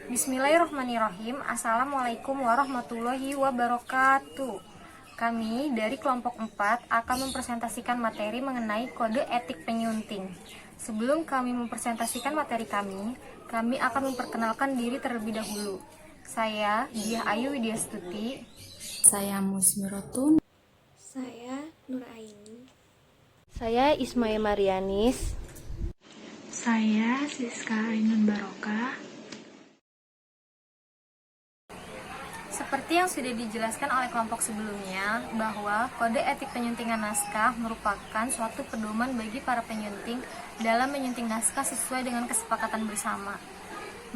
Bismillahirrahmanirrahim. Assalamualaikum warahmatullahi wabarakatuh. Kami dari kelompok 4 akan mempresentasikan materi mengenai kode etik penyunting. Sebelum kami mempresentasikan materi kami akan memperkenalkan diri terlebih dahulu. Saya Diah Ayu Widyastuti. Saya Musmirotun. Saya Nur Aini. Saya Ismail Marianis. Saya Siska Ainun Barokah. Seperti yang sudah dijelaskan oleh kelompok sebelumnya, bahwa kode etik penyuntingan naskah merupakan suatu pedoman bagi para penyunting dalam menyunting naskah sesuai dengan kesepakatan bersama.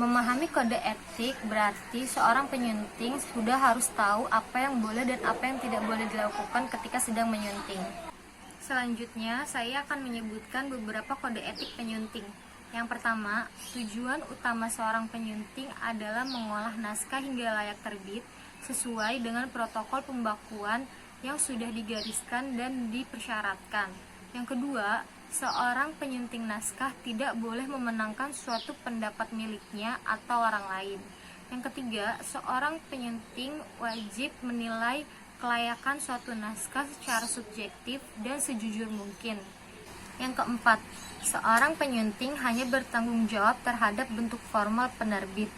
Memahami kode etik berarti seorang penyunting sudah harus tahu apa yang boleh dan apa yang tidak boleh dilakukan ketika sedang menyunting. Selanjutnya, saya akan menyebutkan beberapa kode etik penyunting. Yang pertama, tujuan utama seorang penyunting adalah mengolah naskah hingga layak terbit sesuai dengan protokol pembakuan yang sudah digariskan dan dipersyaratkan. Yang kedua, seorang penyunting naskah tidak boleh memenangkan suatu pendapat miliknya atau orang lain. Yang ketiga, seorang penyunting wajib menilai kelayakan suatu naskah secara subjektif dan sejujur mungkin. Yang keempat, seorang penyunting hanya bertanggung jawab terhadap bentuk formal penerbit.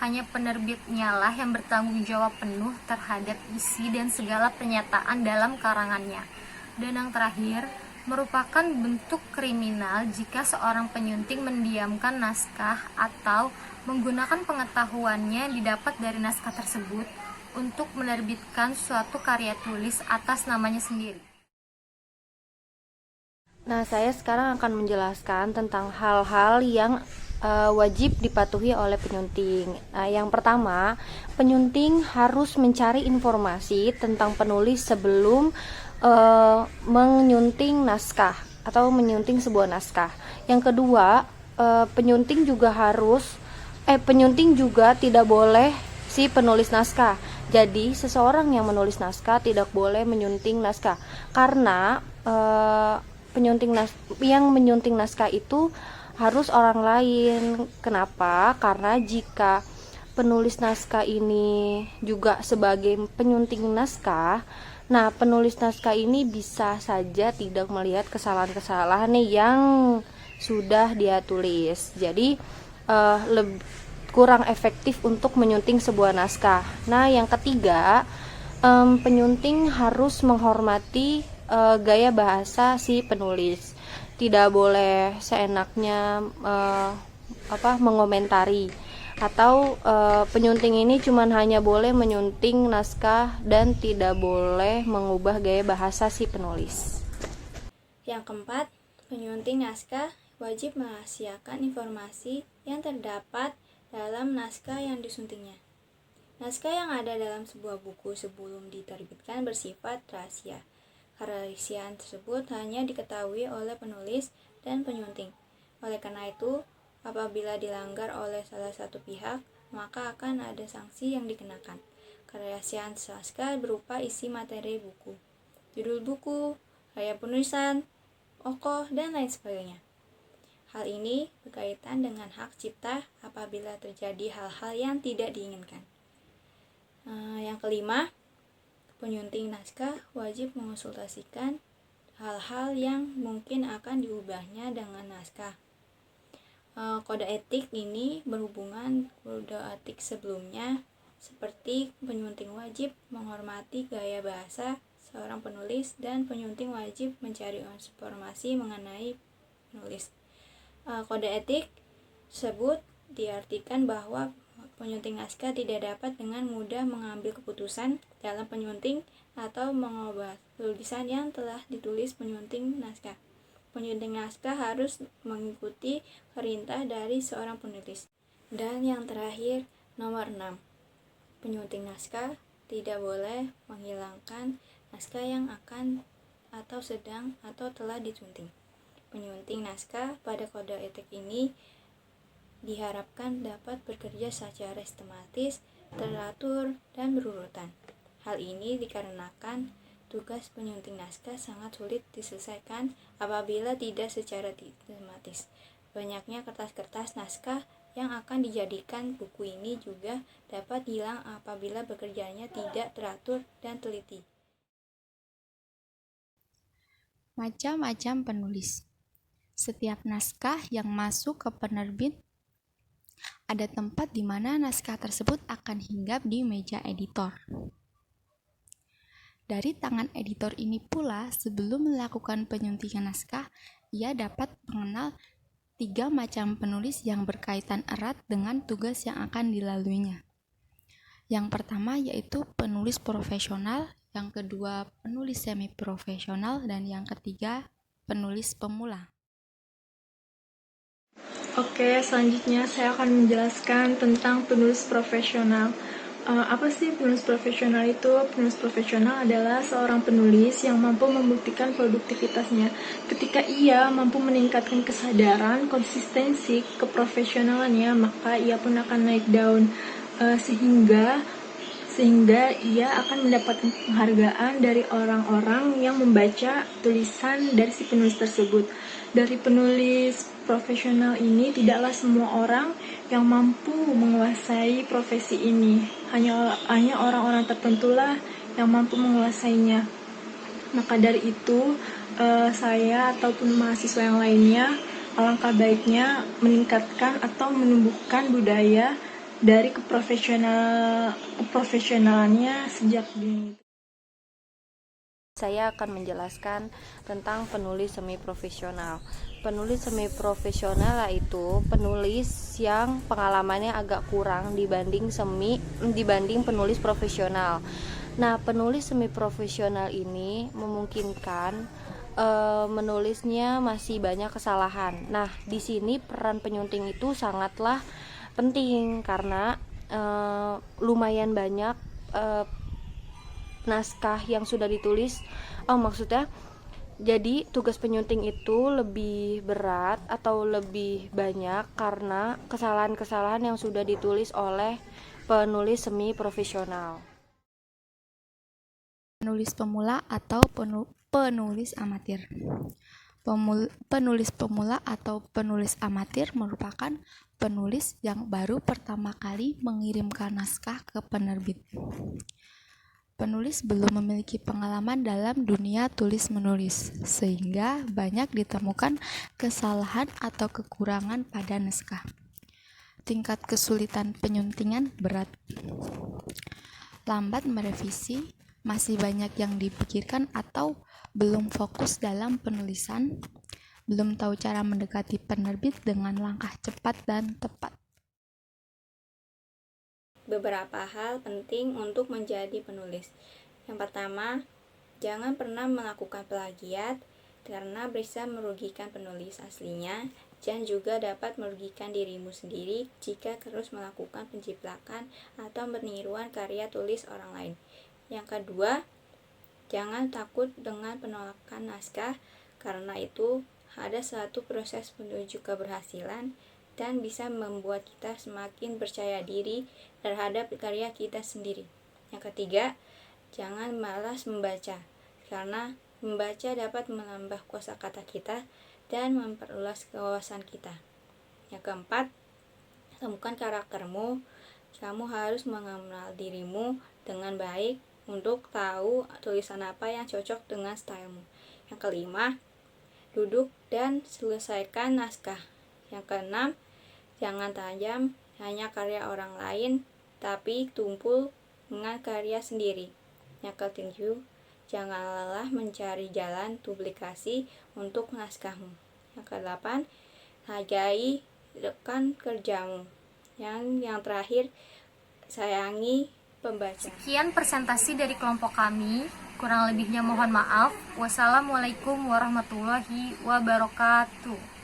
Hanya penerbitnya lah yang bertanggung jawab penuh terhadap isi dan segala pernyataan dalam karangannya. Dan yang terakhir, merupakan bentuk kriminal jika seorang penyunting mendiamkan naskah atau menggunakan pengetahuannya yang didapat dari naskah tersebut untuk menerbitkan suatu karya tulis atas namanya sendiri. Nah, saya sekarang akan menjelaskan tentang hal-hal yang wajib dipatuhi oleh penyunting. Nah, yang pertama, penyunting harus mencari informasi tentang penulis sebelum menyunting naskah atau menyunting sebuah naskah. Yang kedua, penyunting juga tidak boleh si penulis naskah. Jadi, seseorang yang menulis naskah tidak boleh menyunting naskah karena yang menyunting naskah itu harus orang lain. Kenapa? Karena jika penulis naskah ini juga sebagai penyunting naskah, nah penulis naskah ini bisa saja tidak melihat kesalahan-kesalahan yang sudah dia tulis. Jadi kurang efektif untuk menyunting sebuah naskah. Nah, yang ketiga, penyunting harus menghormati gaya bahasa si penulis. Tidak boleh seenaknya mengomentari, atau penyunting ini cuma hanya boleh menyunting naskah dan tidak boleh mengubah gaya bahasa si penulis. Yang keempat, penyunting naskah wajib merahasiakan informasi yang terdapat dalam naskah yang disuntingnya. Naskah yang ada dalam sebuah buku sebelum diterbitkan bersifat rahasia. Kerahasiaan tersebut hanya diketahui oleh penulis dan penyunting. Oleh karena itu, apabila dilanggar oleh salah satu pihak, maka akan ada sanksi yang dikenakan. Kerahasiaan naskah berupa isi materi buku, judul buku, gaya penulisan, tokoh, dan lain sebagainya. Hal ini berkaitan dengan hak cipta apabila terjadi hal-hal yang tidak diinginkan. Yang kelima, penyunting naskah wajib mengonsultasikan hal-hal yang mungkin akan diubahnya dengan naskah. Kode etik ini berhubungan kode etik sebelumnya, seperti penyunting wajib menghormati gaya bahasa seorang penulis dan penyunting wajib mencari informasi mengenai penulis. Kode etik tersebut diartikan bahwa penyunting naskah tidak dapat dengan mudah mengambil keputusan dalam penyunting atau mengubah tulisan yang telah ditulis penyunting naskah. Penyunting naskah harus mengikuti perintah dari seorang penulis. Dan yang terakhir, nomor 6. Penyunting naskah tidak boleh menghilangkan naskah yang akan atau sedang atau telah disunting. Penyunting naskah pada kode etik ini diharapkan dapat bekerja secara sistematis, teratur, dan berurutan. Hal ini dikarenakan tugas penyunting naskah sangat sulit diselesaikan apabila tidak secara sistematis. Banyaknya kertas-kertas naskah yang akan dijadikan buku ini juga dapat hilang apabila bekerjanya tidak teratur dan teliti. Macam-macam penulis. Setiap naskah yang masuk ke penerbit, ada tempat di mana naskah tersebut akan hinggap di meja editor. Dari tangan editor ini pula, sebelum melakukan penyuntingan naskah, ia dapat mengenal 3 macam penulis yang berkaitan erat dengan tugas yang akan dilaluinya. Yang pertama yaitu penulis profesional, yang kedua penulis semi-profesional, dan yang ketiga penulis pemula. Oke, selanjutnya saya akan menjelaskan tentang penulis profesional. Apa sih penulis profesional itu? Penulis profesional adalah seorang penulis yang mampu membuktikan produktivitasnya. Ketika ia mampu meningkatkan kesadaran, konsistensi, keprofesionalannya, maka ia pun akan naik daun sehingga ia akan mendapatkan penghargaan dari orang-orang yang membaca tulisan dari si penulis tersebut. Dari penulis profesional ini, tidaklah semua orang yang mampu menguasai profesi ini. Hanya orang-orang tertentulah yang mampu menguasainya. Maka dari itu, saya ataupun mahasiswa yang lainnya, alangkah baiknya meningkatkan atau menumbuhkan budaya dari keprofesionalannya sejak dini. Saya akan menjelaskan tentang penulis semi-profesional. Penulis semi-profesional yaitu penulis yang pengalamannya agak kurang dibanding penulis profesional. Nah, penulis semi-profesional ini memungkinkan menulisnya masih banyak kesalahan. Nah, di sini peran penyunting itu sangatlah penting karena lumayan banyak naskah yang sudah ditulis. Jadi tugas penyunting itu lebih berat atau lebih banyak karena kesalahan-kesalahan yang sudah ditulis oleh penulis semi profesional. Penulis pemula atau penulis amatir. Penulis pemula atau penulis amatir merupakan penulis yang baru pertama kali mengirimkan naskah ke penerbit. Penulis belum memiliki pengalaman dalam dunia tulis-menulis, sehingga banyak ditemukan kesalahan atau kekurangan pada naskah. Tingkat kesulitan penyuntingan berat. Lambat merevisi, masih banyak yang dipikirkan atau belum fokus dalam penulisan, belum tahu cara mendekati penerbit dengan langkah cepat dan tepat. Beberapa hal penting untuk menjadi penulis. Yang pertama, jangan pernah melakukan plagiat karena bisa merugikan penulis aslinya dan juga dapat merugikan dirimu sendiri jika terus melakukan penjiplakan atau peniruan karya tulis orang lain. Yang kedua, jangan takut dengan penolakan naskah karena itu ada suatu proses menuju keberhasilan dan bisa membuat kita semakin percaya diri terhadap karya kita sendiri. Yang ketiga, jangan malas membaca, karena membaca dapat menambah kosakata kita dan memperluas wawasan kita. Yang keempat, temukan karaktermu. Kamu harus mengenal dirimu dengan baik untuk tahu tulisan apa yang cocok dengan stylemu. Yang kelima, duduk dan selesaikan naskah. Yang keenam, jangan tajam hanya karya orang lain, tapi tumpul dengan karya sendiri. Yang ketujuh, jangan lelah mencari jalan publikasi untuk naskahmu. Yang kedelapan, hargai rekan kerjamu. Yang terakhir, sayangi pembaca. Sekian presentasi dari kelompok kami. Kurang lebihnya mohon maaf. Wassalamualaikum warahmatullahi wabarakatuh.